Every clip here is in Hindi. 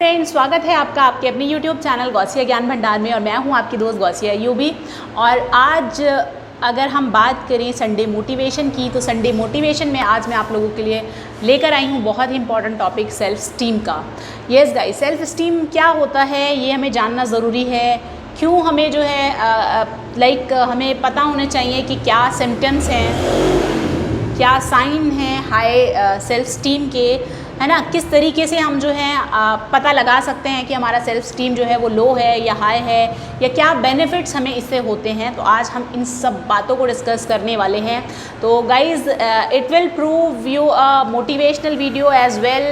फ्रेंड्स, स्वागत है आपका आपके अपने YouTube चैनल गौसिया ज्ञान भंडार में। और मैं हूं आपकी दोस्त गौसिया यूबी। और आज अगर हम बात करें संडे मोटिवेशन की, तो संडे मोटिवेशन में आज मैं आप लोगों के लिए लेकर आई हूं बहुत ही इंपॉर्टेंट टॉपिक, सेल्फ स्टीम का। यस गाइस, सेल्फ स्टीम क्या होता है ये हमें जानना ज़रूरी है। क्यों हमें जो है हमें पता होना चाहिए कि क्या सिम्टम्स हैं, क्या साइन हैं हाई सेल्फ स्टीम के, है ना। किस तरीके से हम जो है पता लगा सकते हैं कि हमारा सेल्फ स्टीम जो है वो लो है या हाई है, या क्या बेनिफिट्स हमें इससे होते हैं। तो आज हम इन सब बातों को डिस्कस करने वाले हैं। तो guys, it will prove you a motivational video as well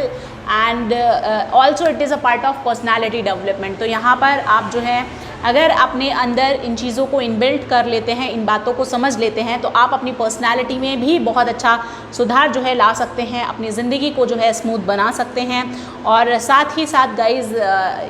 and also it is a part of personality development. तो यहाँ पर आप जो है अगर अपने अंदर इन चीज़ों को इनबिल्ट कर लेते हैं, इन बातों को समझ लेते हैं, तो आप अपनी पर्सनालिटी में भी बहुत अच्छा सुधार जो है ला सकते हैं, अपनी ज़िंदगी को जो है स्मूथ बना सकते हैं। और साथ ही साथ गाइज़,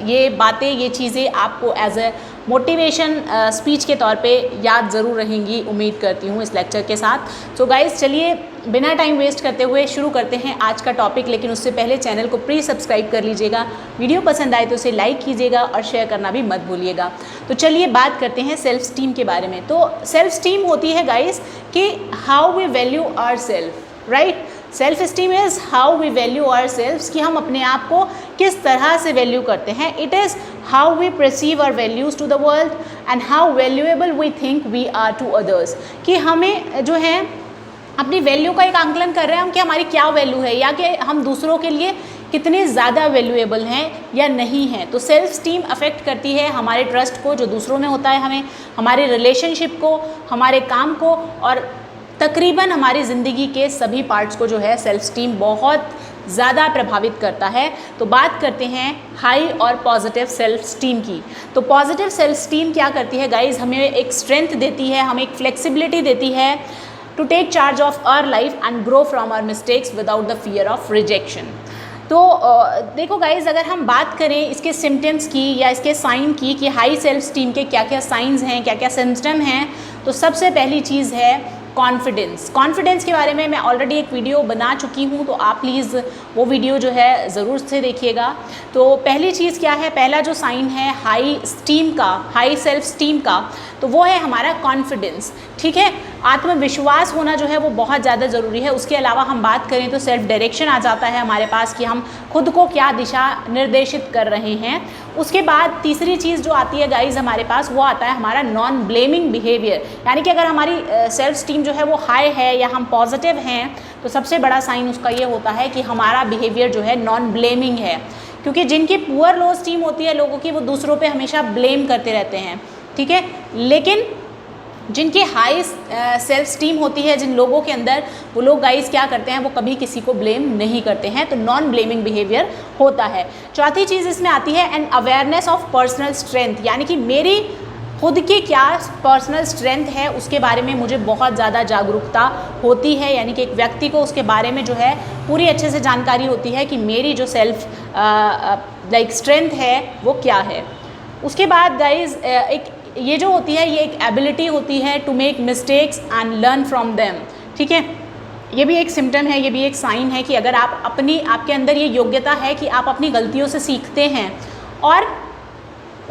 ये बातें, ये चीज़ें आपको एज ए मोटिवेशन स्पीच के तौर पे याद ज़रूर रहेंगी, उम्मीद करती हूँ इस लेक्चर के साथ। तो गाइज़, चलिए बिना टाइम वेस्ट करते हुए शुरू करते हैं आज का टॉपिक। लेकिन उससे पहले चैनल को प्लीज़ सब्सक्राइब कर लीजिएगा, वीडियो पसंद आए तो उसे लाइक कीजिएगा और शेयर करना भी मत भूलिएगा। तो चलिए बात करते हैं सेल्फ स्टीम के बारे में। तो सेल्फ स्टीम होती है गाइज़ कि how we value our self, right. Self esteem is how we value our selves, कि हम अपने आप को किस तरह से वैल्यू करते हैं। It is how we perceive our values to the world and how valuable we think we are to others, कि हमें जो है अपनी वैल्यू का एक आंकलन कर रहे हैं हम कि हमारी क्या वैल्यू है, या कि हम दूसरों के लिए कितने ज़्यादा वैल्यूएबल हैं या नहीं हैं। तो सेल्फ स्टीम अफेक्ट करती है हमारे ट्रस्ट को जो दूसरों में होता है, हमें हमारे रिलेशनशिप को, हमारे काम को, और तकरीबन हमारी ज़िंदगी के सभी पार्ट्स को जो है सेल्फ स्टीम बहुत ज़्यादा प्रभावित करता है। तो बात करते हैं हाई और पॉजिटिव सेल्फ स्टीम की। तो पॉजिटिव सेल्फ स्टीम क्या करती है गाइज़, हमें एक स्ट्रेंथ देती है, हमें एक फ्लेक्सिबिलिटी देती है to take charge of our life and grow from our mistakes without the fear of rejection. तो देखो गाइज़, अगर हम बात करें इसके सिम्टम्स की या इसके साइन की कि हाई सेल्फ स्टीम के क्या क्या साइंस हैं, क्या क्या सिम्टम हैं, तो सबसे पहली चीज़ है कॉन्फिडेंस। कॉन्फिडेंस के बारे में मैं ऑलरेडी एक वीडियो बना चुकी हूँ, तो आप प्लीज़ वो वीडियो जो है ज़रूर से देखिएगा। तो पहली चीज़ क्या है, पहला जो साइन है हाई स्टीम का, हाई सेल्फ स्टीम का, तो वो है हमारा कॉन्फिडेंस। ठीक है, आत्मविश्वास होना जो है वो बहुत ज़्यादा ज़रूरी है। उसके अलावा हम बात करें तो सेल्फ डायरेक्शन आ जाता है हमारे पास कि हम खुद को क्या दिशा निर्देशित कर रहे हैं। उसके बाद तीसरी चीज़ जो आती है गाइज़ हमारे पास, वो आता है हमारा नॉन ब्लेमिंग बिहेवियर। यानी कि अगर हमारी सेल्फ स्टीम जो है वो हाई है या हम पॉजिटिव हैं, तो सबसे बड़ा साइन उसका ये होता है कि हमारा बिहेवियर जो है नॉन ब्लेमिंग है। क्योंकि जिनकी पुअर लो स्टीम होती है लोगों की, वो दूसरों पे हमेशा ब्लेम करते रहते हैं, ठीक है। लेकिन जिनकी हाई सेल्फ स्टीम होती है जिन लोगों के अंदर, वो लोग गाइस क्या करते हैं, वो कभी किसी को ब्लेम नहीं करते हैं। तो नॉन ब्लेमिंग बिहेवियर होता है। चौथी चीज़ इसमें आती है an awareness of personal strength, यानी कि मेरी खुद की क्या पर्सनल स्ट्रेंथ है उसके बारे में मुझे बहुत ज़्यादा जागरूकता होती है। यानी कि एक व्यक्ति को उसके बारे में जो है पूरी अच्छे से जानकारी होती है कि मेरी जो सेल्फ स्ट्रेंथ है वो क्या है। उसके बाद गाइज एक ये जो होती है, ये एक एबिलिटी होती है to make mistakes and learn from them. ठीक है, ये भी एक सिम्टम है, ये भी एक साइन है कि अगर आप आपके अंदर ये योग्यता है कि आप अपनी गलतियों से सीखते हैं, और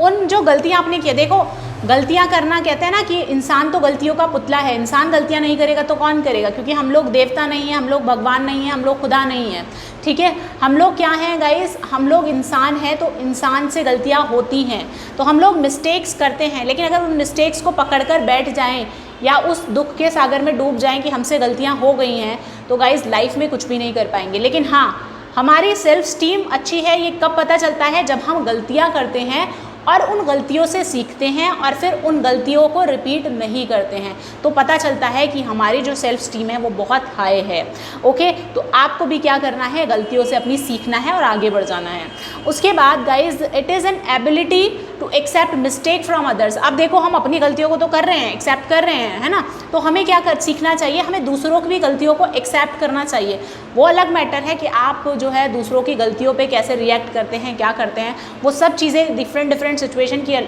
उन जो गलतियाँ आपने की, देखो गलतियाँ करना, कहते हैं ना कि इंसान तो गलतियों का पुतला है, इंसान गलतियाँ नहीं करेगा तो कौन करेगा, क्योंकि हम लोग देवता नहीं हैं, हम लोग भगवान नहीं हैं, हम लोग खुदा नहीं हैं। ठीक है, हम लोग क्या हैं गाइस, हम लोग इंसान हैं। तो इंसान से गलतियाँ होती हैं, तो हम लोग मिस्टेक्स करते हैं। लेकिन अगर उन मिस्टेक्स को पकड़कर बैठ जाएं या उस दुख के सागर में डूब जाएं कि हमसे गलतियाँ हो गई हैं, तो गाइस लाइफ में कुछ भी नहीं कर पाएंगे। लेकिन हाँ, हमारी सेल्फ स्टीम अच्छी है, ये कब पता चलता है, जब हम गलतियाँ करते हैं और उन गलतियों से सीखते हैं और फिर उन गलतियों को रिपीट नहीं करते हैं, तो पता चलता है कि हमारी जो सेल्फ स्टीम है वो बहुत हाई है। ओके, तो आपको भी क्या करना है, गलतियों से अपनी सीखना है और आगे बढ़ जाना है। उसके बाद guys, it is an ability to accept mistake from others. अब देखो, हम अपनी गलतियों को तो कर रहे हैं, एक्सेप्ट कर रहे हैं, है ना। तो हमें क्या सीखना चाहिए, हमें दूसरों की भी गलतियों को एक्सेप्ट करना चाहिए। वो अलग मैटर है कि आप जो है दूसरों की गलतियों पे कैसे रिएक्ट करते हैं, क्या करते हैं, वो सब चीज़ें डिफरेंट सिचुएशन के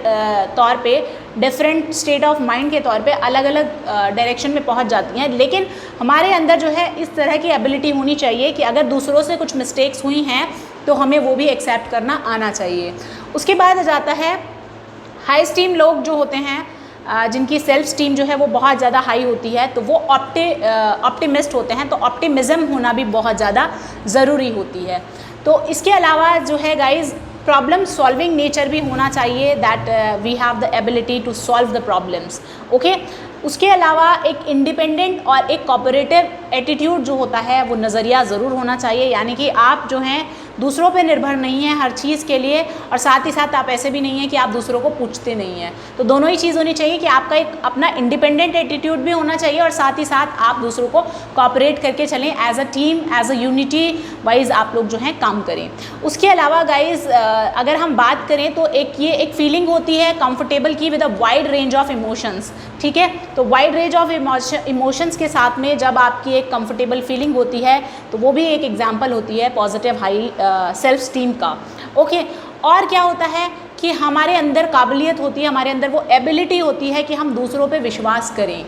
तौर पे, डिफरेंट स्टेट ऑफ माइंड के तौर पे अलग अलग डायरेक्शन में पहुंच जाती हैं। लेकिन हमारे अंदर जो है इस तरह की एबिलिटी होनी चाहिए कि अगर दूसरों से कुछ मिस्टेक्स हुई हैं तो हमें वो भी एक्सेप्ट करना आना चाहिए। उसके बाद आ जाता है हाई स्टीम लोग जो होते हैं, जिनकी सेल्फ स्टीम जो है वो बहुत ज़्यादा हाई होती है, तो वो ऑप्टिमिस्ट होते हैं। तो ऑप्टिमिज़म होना भी बहुत ज़्यादा ज़रूरी होती है। तो इसके अलावा जो है गाइज़, प्रॉब्लम सॉल्विंग नेचर भी होना चाहिए, that we have the ability to solve the problems, okay. उसके अलावा एक इंडिपेंडेंट और एक कोऑपरेटिव एटीट्यूड जो होता है वो नज़रिया ज़रूर होना चाहिए, यानी कि आप जो हैं दूसरों पे निर्भर नहीं हैं हर चीज़ के लिए, और साथ ही साथ आप ऐसे भी नहीं हैं कि आप दूसरों को पूछते नहीं हैं। तो दोनों ही चीज़ होनी चाहिए कि आपका एक अपना इंडिपेंडेंट एटीट्यूड भी होना चाहिए और साथ ही साथ आप दूसरों को कोऑपरेट करके चलें, as a team, as a unity wise आप लोग जो हैं काम करें। उसके अलावा गाइज अगर हम बात करें तो ये एक फीलिंग होती है कंफर्टेबल की with a wide range of emotions, ठीक है। तो वाइड रेंज ऑफ इमोशंस के साथ में जब आपकी एक कंफर्टेबल फीलिंग होती है तो वो भी एक एग्जांपल होती है पॉजिटिव हाई सेल्फ स्टीम का, ओके। और क्या होता है कि हमारे अंदर काबिलियत होती है, हमारे अंदर वो एबिलिटी होती है कि हम दूसरों पे विश्वास करें।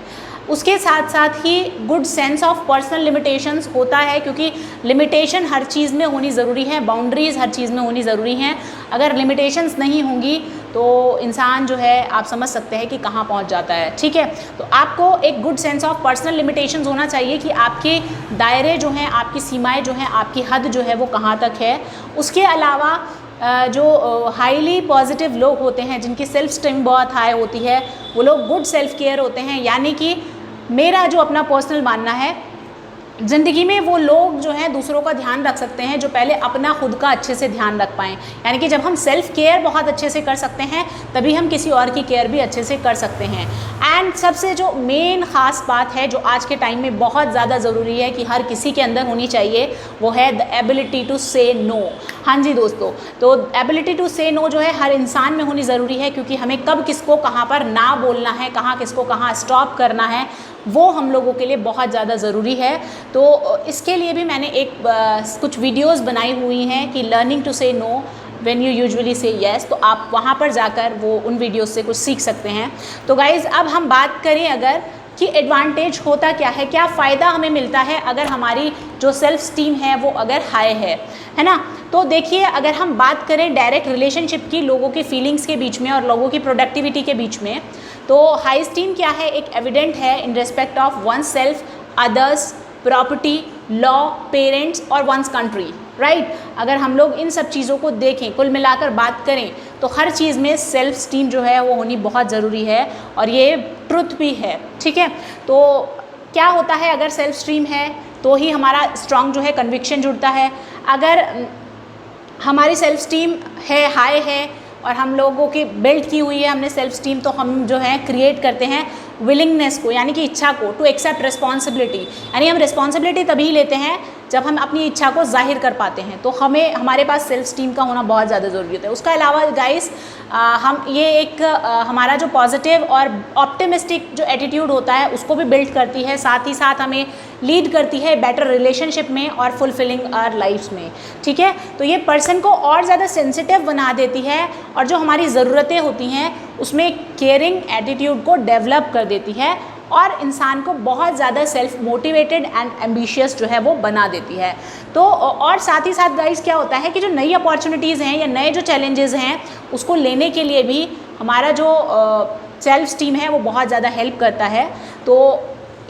उसके साथ साथ ही good sense of personal limitations होता है, क्योंकि लिमिटेशन हर चीज़ में होनी ज़रूरी है, बाउंड्रीज़ हर चीज़ में होनी ज़रूरी हैं। अगर लिमिटेशंस नहीं होंगी तो इंसान जो है आप समझ सकते हैं कि कहाँ पहुँच जाता है, ठीक है। तो आपको एक good sense of personal limitations होना चाहिए कि आपके दायरे जो हैं, आपकी सीमाएं जो हैं, आपकी हद जो है वो कहाँ तक है। उसके अलावा जो हाईली पॉजिटिव लोग होते हैं, जिनकी सेल्फ स्टीम बहुत हाई होती है, वो लोग गुड सेल्फ केयर होते हैं। यानी कि मेरा जो अपना पर्सनल मानना है, ज़िंदगी में वो लोग जो हैं दूसरों का ध्यान रख सकते हैं जो पहले अपना खुद का अच्छे से ध्यान रख पाएँ। यानी कि जब हम सेल्फ़ केयर बहुत अच्छे से कर सकते हैं तभी हम किसी और की केयर भी अच्छे से कर सकते हैं। एंड सबसे जो मेन ख़ास बात है जो आज के टाइम में बहुत ज़्यादा ज़रूरी है कि हर किसी के अंदर होनी चाहिए, वो है द एबिलिटी टू से नो। हाँ जी दोस्तों, तो एबिलिटी टू से नो जो है हर इंसान में होनी ज़रूरी है, क्योंकि हमें कब किसको कहाँ पर ना बोलना है, कहाँ किसको कहाँ स्टॉप करना है, वो हम लोगों के लिए बहुत ज़्यादा ज़रूरी है। तो इसके लिए भी मैंने कुछ वीडियोस बनाई हुई हैं कि लर्निंग टू से नो व्हेन यू यूजुअली से येस, तो आप वहाँ पर जाकर वो उन वीडियोस से कुछ सीख सकते हैं। तो गाइज़ अब हम बात करें अगर कि एडवांटेज होता क्या है, क्या फ़ायदा हमें मिलता है अगर हमारी जो सेल्फ स्टीम है वो अगर हाई है ना। तो देखिए, अगर हम बात करें डायरेक्ट रिलेशनशिप की, लोगों की फीलिंग्स के बीच में और लोगों की प्रोडक्टिविटी के बीच में, तो हाई स्टीम क्या है, एक एविडेंट है in respect of one self, others, property, law, parents और वंस कंट्री, राइट। अगर हम लोग इन सब चीज़ों को देखें, कुल मिलाकर बात करें, तो हर चीज़ में सेल्फ स्टीम जो है वो होनी बहुत ज़रूरी है और ये ट्रुथ भी है, ठीक है। तो क्या होता है, अगर सेल्फ स्टीम है तो ही हमारा स्ट्रॉन्ग जो है कन्विक्शन जुड़ता है। अगर हमारी सेल्फ स्टीम है, हाई है और हम लोगों की बिल्ड की हुई है हमने सेल्फ स्टीम, तो हम जो है क्रिएट करते हैं विलिंगनेस को, यानी कि इच्छा को, टू एक्सेप्ट रिस्पॉन्सिबिलिटी। यानी हम रिस्पॉन्सिबिलिटी तभी लेते हैं जब हम अपनी इच्छा को जाहिर कर पाते हैं। तो हमारे पास सेल्फ स्टीम का होना बहुत ज़्यादा ज़रूरी होता है। उसके अलावा गाइस हम ये एक हमारा जो पॉजिटिव और ऑप्टिमिस्टिक जो एटीट्यूड होता है उसको भी बिल्ड करती है, साथ ही साथ हमें लीड करती है बेटर रिलेशनशिप में और फुलफिलिंग आवर लाइफ्स में, ठीक है। तो ये पर्सन को और ज़्यादा सेंसिटिव बना देती है और जो हमारी ज़रूरतें होती हैं उसमें केयरिंग एटीट्यूड को डेवलप कर देती है और इंसान को बहुत ज़्यादा सेल्फ मोटिवेटेड एंड एम्बिशियस जो है वो बना देती है। तो और साथ ही साथ गाइस क्या होता है कि जो नई अपॉर्चुनिटीज़ हैं या नए जो चैलेंजेस हैं उसको लेने के लिए भी हमारा जो सेल्फ स्टीम है वो बहुत ज़्यादा हेल्प करता है। तो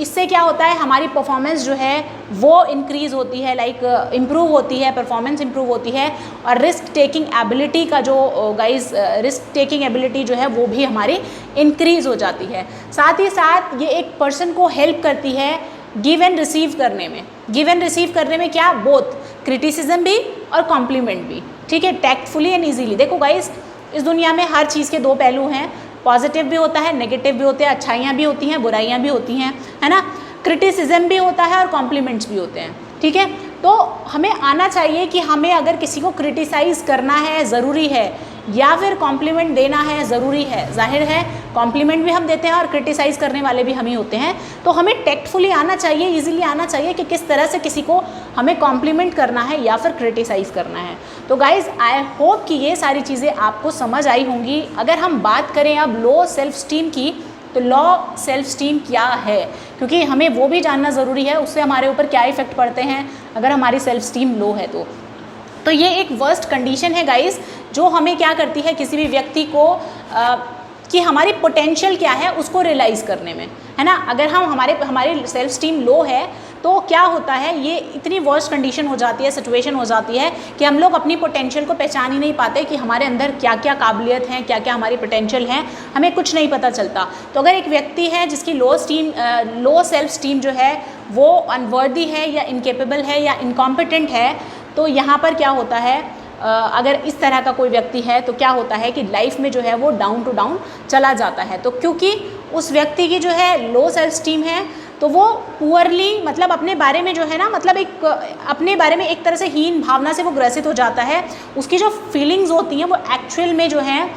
इससे क्या होता है, हमारी परफॉर्मेंस जो है वो इंक्रीज़ होती है, लाइक इम्प्रूव होती है, परफॉर्मेंस इम्प्रूव होती है और रिस्क टेकिंग एबिलिटी का जो गाइस रिस्क टेकिंग एबिलिटी जो है वो भी हमारी इंक्रीज़ हो जाती है। साथ ही साथ ये एक पर्सन को हेल्प करती है गिव एंड रिसीव करने में। गिव एंड रिसीव करने में क्या, बोथ क्रिटिसिज्म भी और कॉम्प्लीमेंट भी, ठीक है, टैक्टफुली एंड ईजीली। देखो गाइस, इस दुनिया में हर चीज़ के दो पहलू हैं, पॉजिटिव भी होता है, नेगेटिव भी होते हैं, अच्छाइयाँ भी होती हैं, बुराइयाँ भी होती हैं, है ना। क्रिटिसिज्म भी होता है और कॉम्प्लीमेंट्स भी होते हैं, ठीक है। तो हमें आना चाहिए कि हमें अगर किसी को क्रिटिसाइज़ करना है ज़रूरी है या फिर कॉम्प्लीमेंट देना है ज़रूरी है। जाहिर है कॉम्प्लीमेंट भी हम देते हैं और क्रिटिसाइज़ करने वाले भी हम ही होते हैं। तो हमें टेक्टफुली आना चाहिए, ईजिली आना चाहिए कि किस तरह से किसी को हमें कॉम्प्लीमेंट करना है या फिर क्रिटिसाइज़ करना है। तो गाइज़ आई होप कि ये सारी चीज़ें आपको समझ आई होंगी। अगर हम बात करें अब लो सेल्फ स्टीम की, तो लो सेल्फ स्टीम क्या है, क्योंकि हमें वो भी जानना ज़रूरी है, उससे हमारे ऊपर क्या इफ़ेक्ट पड़ते हैं अगर हमारी सेल्फ स्टीम लो है। तो तो ये एक वर्स्ट कंडीशन है गाइस, जो हमें क्या करती है किसी भी व्यक्ति को कि हमारी पोटेंशियल क्या है उसको रियलाइज़ करने में, है ना। अगर हम हमारी सेल्फ स्टीम लो है तो क्या होता है, ये इतनी वर्स्ट कंडीशन हो जाती है, सिचुएशन हो जाती है कि हम लोग अपनी पोटेंशियल को पहचान ही नहीं पाते कि हमारे अंदर क्या क्या काबिलियत है, क्या क्या हमारी पोटेंशियल है, हमें कुछ नहीं पता चलता। तो अगर एक व्यक्ति है जिसकी लो सेल्फ स्टीम जो है वो अनवर्दी है या इनकेपेबल है या इनकॉम्पिटेंट है, तो यहाँ पर क्या होता है, अगर इस तरह का कोई व्यक्ति है तो क्या होता है कि लाइफ में जो है वो डाउन टू डाउन चला जाता है। तो क्योंकि उस व्यक्ति की जो है लो सेल्फ स्टीम है तो वो पुअरली, मतलब अपने बारे में जो है ना, मतलब अपने बारे में एक तरह से हीन भावना से वो ग्रसित हो जाता है। उसकी जो फीलिंग्स होती हैं वो एक्चुअल में जो है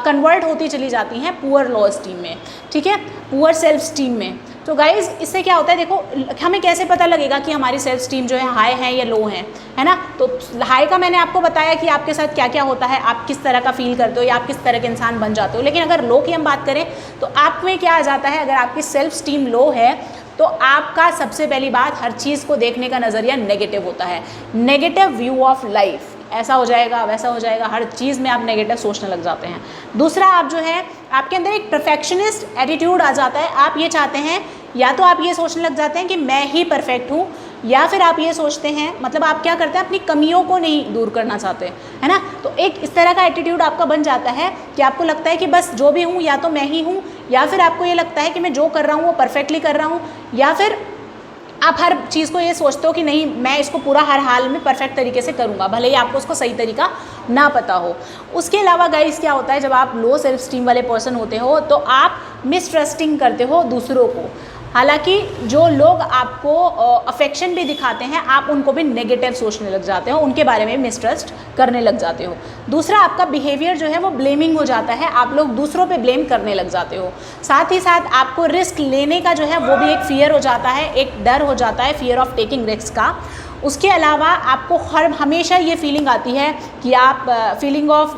कन्वर्ट होती चली जाती हैं पुअर लो स्टीम में, ठीक है, पुअर सेल्फ स्टीम में। तो गाइज़ इससे क्या होता है, देखो हमें कैसे पता लगेगा कि हमारी सेल्फ स्टीम जो है हाई है या लो है ना। तो हाई का मैंने आपको बताया कि आपके साथ क्या क्या होता है, आप किस तरह का फील करते हो या आप किस तरह के इंसान बन जाते हो। लेकिन अगर लो की हम बात करें तो आप में क्या आ जाता है, अगर आपकी सेल्फ स्टीम लो है तो आपका सबसे पहली बात हर चीज़ को देखने का नज़रिया नेगेटिव होता है, नेगेटिव व्यू ऑफ लाइफ, ऐसा हो जाएगा वैसा हो जाएगा, हर चीज़ में आप नेगेटिव सोचने लग जाते हैं। दूसरा, आप जो है आपके अंदर एक परफेक्शनिस्ट एटीट्यूड आ जाता है। आप ये चाहते हैं, या तो आप ये सोचने लग जाते हैं कि मैं ही परफेक्ट हूँ, या फिर आप ये सोचते हैं, मतलब आप क्या करते हैं, अपनी कमियों को नहीं दूर करना चाहते, है ना। तो एक इस तरह का एटीट्यूड आपका बन जाता है कि आपको लगता है कि बस जो भी हूँ या तो मैं ही हूँ, या फिर आपको ये लगता है कि मैं जो कर रहा हूँ वो परफेक्टली कर रहा हूँ, या फिर आप हर चीज़ को ये सोचते हो कि नहीं मैं इसको पूरा हर हाल में परफेक्ट तरीके से करूँगा, भले ही आपको उसको सही तरीका ना पता हो। उसके अलावा गाइस क्या होता है, जब आप लो सेल्फ स्टीम वाले पर्सन होते हो तो आप मिसट्रस्टिंग करते हो दूसरों को। हालांकि जो लोग आपको अफेक्शन भी दिखाते हैं आप उनको भी नेगेटिव सोचने लग जाते हो, उनके बारे में मिसट्रस्ट करने लग जाते हो। दूसरा, आपका बिहेवियर जो है वो ब्लेमिंग हो जाता है, आप लोग दूसरों पे ब्लेम करने लग जाते हो। साथ ही साथ आपको रिस्क लेने का जो है वो भी एक फियर हो जाता है, एक डर हो जाता है, फियर ऑफ टेकिंग रिस्क का। उसके अलावा आपको हमेशा ये फीलिंग आती है कि आप feeling of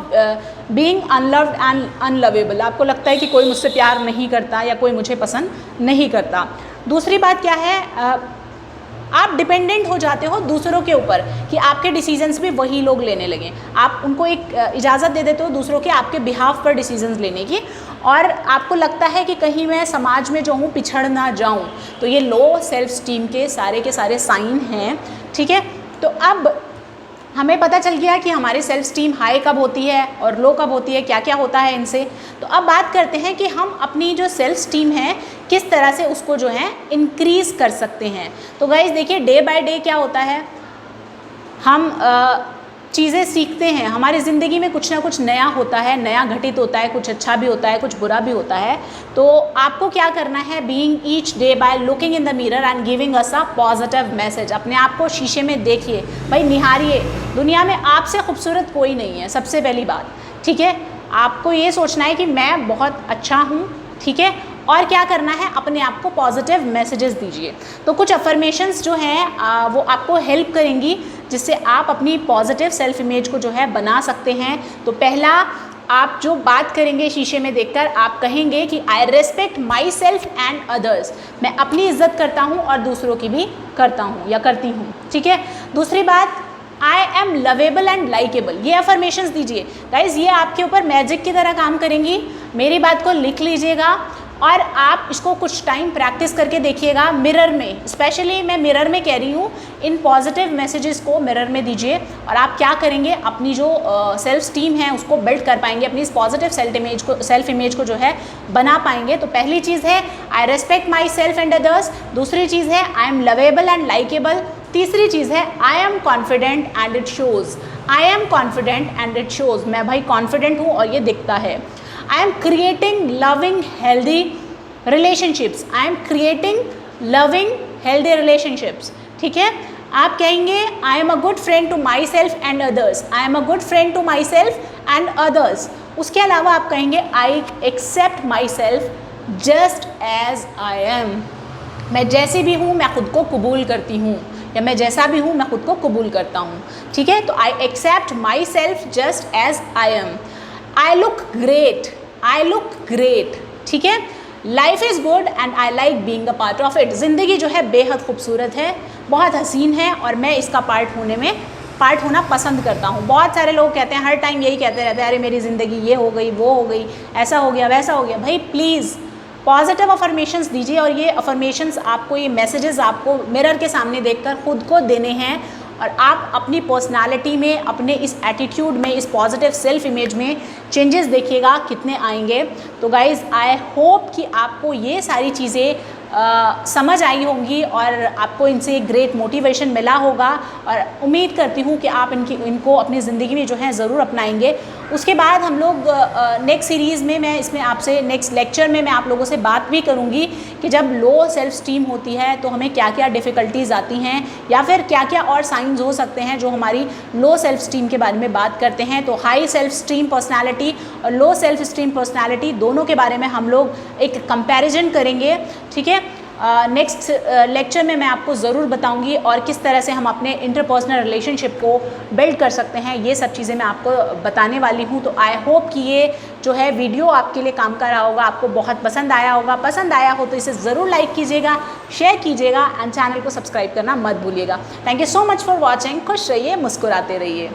being unloved and अनलवेबल, आपको लगता है कि कोई मुझसे प्यार नहीं करता या कोई मुझे पसंद नहीं करता। दूसरी बात क्या है, आप डिपेंडेंट हो जाते हो दूसरों के ऊपर कि आपके डिसीजंस भी वही लोग लेने लगें। आप उनको एक इजाज़त दे देते हो दूसरों के आपके बिहाफ पर डिसीजंस लेने की, और आपको लगता है कि कहीं मैं समाज में जो हूँ पिछड़ ना जाऊँ। तो ये लो सेल्फ स्टीम के सारे साइन हैं, ठीक है। तो अब हमें पता चल गया कि हमारी सेल्फ स्टीम हाई कब होती है और लो कब होती है, क्या क्या होता है इनसे। तो अब बात करते हैं कि हम अपनी जो सेल्फ स्टीम है किस तरह से उसको जो है इंक्रीज़ कर सकते हैं। तो गाइस देखिए, डे बाय डे क्या होता है, हम चीज़ें सीखते हैं, हमारी ज़िंदगी में कुछ ना कुछ नया होता है, नया घटित होता है, कुछ अच्छा भी होता है, कुछ बुरा भी होता है। तो आपको क्या करना है, being each day by looking in the mirror and giving us a positive message. अपने आप को शीशे में देखिए, भाई निहारिए, दुनिया में आपसे खूबसूरत कोई नहीं है, सबसे पहली बात, ठीक है। आपको ये सोचना है कि मैं बहुत अच्छा हूँ, ठीक है। और क्या करना है, अपने आप को पॉजिटिव मैसेजेस दीजिए। तो कुछ अफर्मेशंस जो हैं वो आपको हेल्प करेंगी, जिससे आप अपनी पॉजिटिव सेल्फ इमेज को जो है बना सकते हैं। तो पहला, आप जो बात करेंगे शीशे में देखकर, आप कहेंगे कि आई respect my self and others, मैं अपनी इज्जत करता हूँ और दूसरों की भी करता हूँ या करती हूँ, ठीक है। दूसरी बात, I am lovable and likeable, ये अफर्मेशंस दीजिए। गाइज ये आपके ऊपर मैजिक की तरह काम करेंगी। मेरी बात को लिख लीजिएगा और आप इसको कुछ टाइम प्रैक्टिस करके देखिएगा मिरर में। स्पेशली मैं मिरर में कह रही हूँ, इन पॉजिटिव मैसेजेस को मिरर में दीजिए और आप क्या करेंगे, अपनी जो सेल्फ स्टीम है उसको बिल्ड कर पाएंगे, अपनी इस पॉजिटिव सेल्फ इमेज को जो है बना पाएंगे। तो पहली चीज़ है आई respect my self and others, दूसरी चीज़ है I am lovable and likeable, तीसरी चीज़ है I am confident and it shows, I am confident and it shows, मैं भाई कॉन्फिडेंट हूँ और ये दिखता है। I am creating loving, healthy relationships. I am creating loving, healthy relationships. ठीक है, आप कहेंगे I am a good friend to myself and others. I am a good friend to myself and others. उसके अलावा आप कहेंगे I accept myself just as I am. मैं जैसी भी हूँ मैं खुद को कबूल करती हूँ, या मैं जैसा भी हूँ मैं खुद को कबूल करता हूँ, ठीक है। तो I accept myself just as I am. I look great, I look great, ठीक है। Life is good and I like being a part of it, ज़िंदगी जो है बेहद खूबसूरत है, बहुत हसीन है और मैं इसका पार्ट होने में पार्ट होना पसंद करता हूँ। बहुत सारे लोग कहते हैं, हर टाइम यही कहते रहते हैं, अरे मेरी ज़िंदगी ये हो गई, वो हो गई, ऐसा हो गया, वैसा हो गया। भाई प्लीज़ पॉजिटिव अफर्मेशंस दीजिए, और ये अफर्मेशंस आपको, ये मैसेजेस आपको मिरर के सामने देखकर खुद को देने हैं, और आप अपनी पर्सनालिटी में, अपने इस एटीट्यूड में, इस पॉजिटिव सेल्फ इमेज में चेंजेस देखिएगा कितने आएंगे। तो गाइज़ आई होप कि आपको ये सारी चीज़ें समझ आई होंगी और आपको इनसे ग्रेट मोटिवेशन मिला होगा, और उम्मीद करती हूँ कि आप इनको अपनी ज़िंदगी में जो है ज़रूर अपनाएंगे। उसके बाद हम लोग नेक्स्ट सीरीज़ में, मैं इसमें आपसे नेक्स्ट लेक्चर में मैं आप लोगों से बात भी करूँगी कि जब लो सेल्फ स्टीम होती है तो हमें क्या क्या डिफ़िकल्टीज़ आती हैं, या फिर क्या क्या और साइंस हो सकते हैं जो हमारी लो सेल्फ स्टीम के बारे में बात करते हैं। तो हाई सेल्फ स्टीम पर्सनैलिटी और लो सेल्फ स्टीम पर्सनैलिटी दोनों के बारे में हम लोग एक कंपैरिजन करेंगे, ठीक है। नेक्स्ट लेक्चर में मैं आपको ज़रूर बताऊंगी और किस तरह से हम अपने इंटरपर्सनल रिलेशनशिप को बिल्ड कर सकते हैं, ये सब चीज़ें मैं आपको बताने वाली हूँ। तो आई होप कि ये जो है वीडियो आपके लिए काम कर रहा होगा, आपको बहुत पसंद आया होगा। पसंद आया हो तो इसे ज़रूर लाइक कीजिएगा, शेयर कीजिएगा, एंड चैनल को सब्सक्राइब करना मत भूलिएगा। Thank you so much for watching. खुश रहिए, मुस्कुराते रहिए।